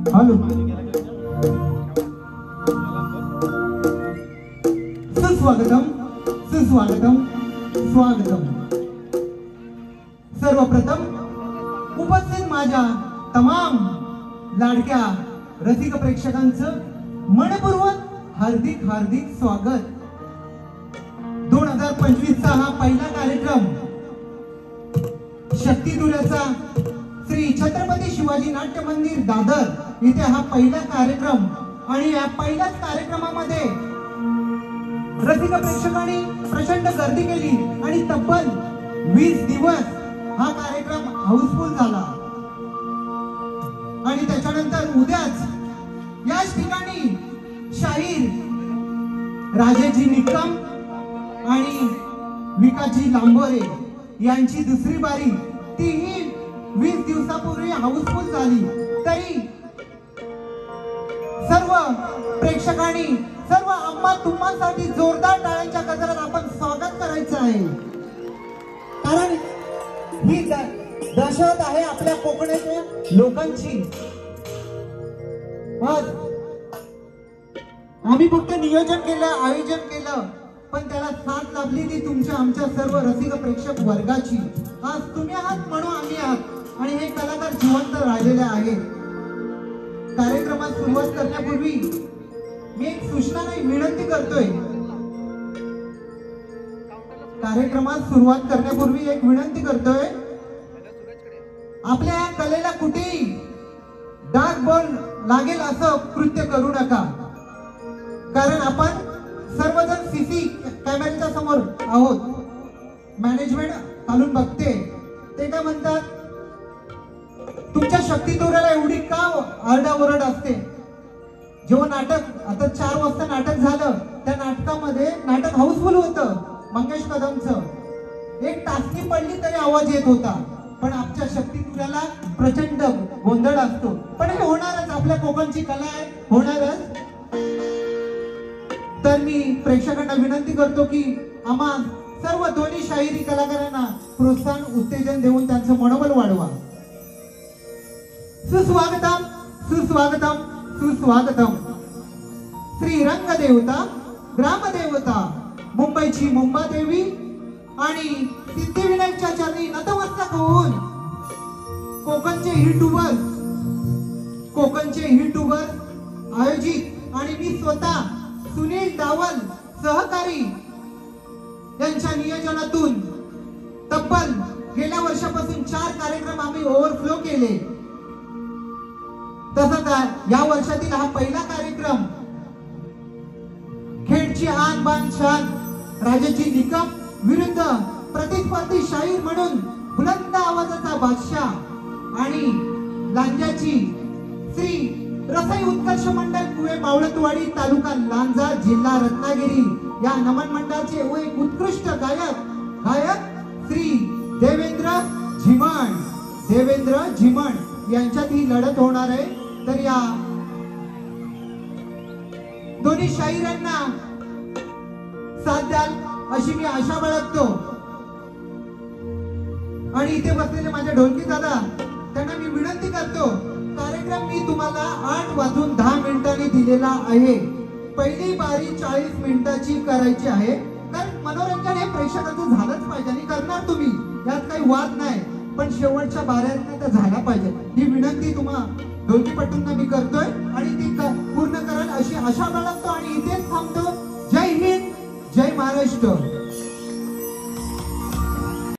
Hello सुस्वागतम सुस्वागतम स्वागतम। सर्वप्रथम उपस्थित माझ्या तमाम लाडक्या रसिक प्रेक्षकांचं मनपूर्वक हार्दिक हार्दिक स्वागत। 2025 चा हा पहिला कार्यक्रम शक्तिदुर्याचा श्री छत्रपती शिवाजी नाट्य मंदिर दादर इथे हा पहिला कार्यक्रम आणि या पहिल्याच कार्यक्रमामध्ये रसिक प्रेक्षकांनी प्रचंड गर्दी केली आणि तब्बल 20 दिवस हा कार्यक्रम हाऊसफुल झाला। आणि त्याच्यानंतर उद्याच याच ठिकाणी शाहीर राजेजी निकम आणि विकासजी लांबोरे यांची दुसरी बारी तीही 20 दिवसापूर्वी हाऊसफुल झाली। तरी सर्व प्रेक्षकांनी सर्व आम्हा तुम्हासाठी जोरदार टाळ्यांच्या गजरात आपण स्वागत करायचं आहे, कारण ही दहशत आहे आपल्या कोकणाच्या लोकांची। आज आम्ही फक्त नियोजन केलं, आयोजन केलं, पण त्याला साथ लाभली ती तुमच्या आमच्या सर्व रसिक प्रेक्षक वर्गाची। आज तुम्ही आहात म्हणून आम्ही आहात आणि हे कलाकार जिवंत राहिलेले आहेत। कार्यक्रमात सुरुवात करण्यापूर्वी मी एक सूचना नाही विनंती करतोय। कार्यक्रमात सुरुवात करण्यापूर्वी एक विनंती करतोय, आपल्या कलेला कुठेही डाग बोल लागेल असं कृत्य करू नका, कारण आपण सर्वजण सीसी कॅमेऱ्याच्या समोर आहोत। मॅनेजमेंट खालून बघते, ते काय म्हणतात, तुमच्या शक्तिदुर्याला एवढी का आरडाओरड असते? जेव्हा नाटक आता 4 वाजता नाटक झालं, त्या नाटकामध्ये नाटक हाऊसफुल होतं। मंगेश कदमचं एक टाचणी पडली तरी आवाज येत होता, पण आमच्या शक्तिदुर्याला प्रचंड गोंधळ असतो। पण हे होणारच, आपल्या कोकणची कला आहे, होणारच। तर मी प्रेक्षकांना विनंती करतो की आम्हा सर्व दोन्ही शाहिरी कलाकारांना प्रोत्साहन उत्तेजन देऊन त्यांचं मनोबल वाढवा। सुस्वागतम सुस्वागतम सुस्वागतम। श्री रंगदेवता ग्रामदेवता मुंबईची मुंबादेवी आणि सिद्धिविनायकच्या चरणी नतमस्तक होऊन कोकणचे युट्यूबर आयोजित आणि मी स्वतः सुनील डावल सहकारी यांच्या नियोजनातून तब्बल गेल्या वर्षापासून 4 कार्यक्रम आम्ही ओव्हरफ्लो केले। तसंच या वर्षातील हा पहिला कार्यक्रम खेडची आन बान शान राजेजी निकम विरुद्ध प्रतिस्पर्धी शाहीर म्हणून बुलंद आवाजाचा बादशाह आणि लांजाची श्री रसाई उत्कर्ष मंडळ कुवे मावळतवाडी तालुका लांजा जिल्हा रत्नागिरी या नमन मंडळाचे एक उत्कृष्ट गायक श्री देवेंद्र झिमण यांच्यात ही लढत होणार आहे। तर या दोन्ही शाहिरांना साथ द्याल अशी मी आशा बाळगतो। आणि इथे बसलेले माझे ढोलकी दादा त्यांना मी विनंती करतो, कार्यक्रम मी तुम्हाला 8 वाजून 10 मिनिटांनी दिलेला आहे। पहिली बारी 40 मिनिटाची करायची आहे, कारण मनोरंजन हे प्रेक्षकांचं झालंच पाहिजे आणि करणार तुम्ही, यात काही वाद नाही, पण शेवटच्या बाऱ्यात तर झाला पाहिजे ही विनंती तुम्हा ढोलकीपटूंना मी करतोय आणि ती पूर्ण कराल अशी आशा बाळगतो आणि इथेच थांबतो। जय हिंद, जय महाराष्ट्र।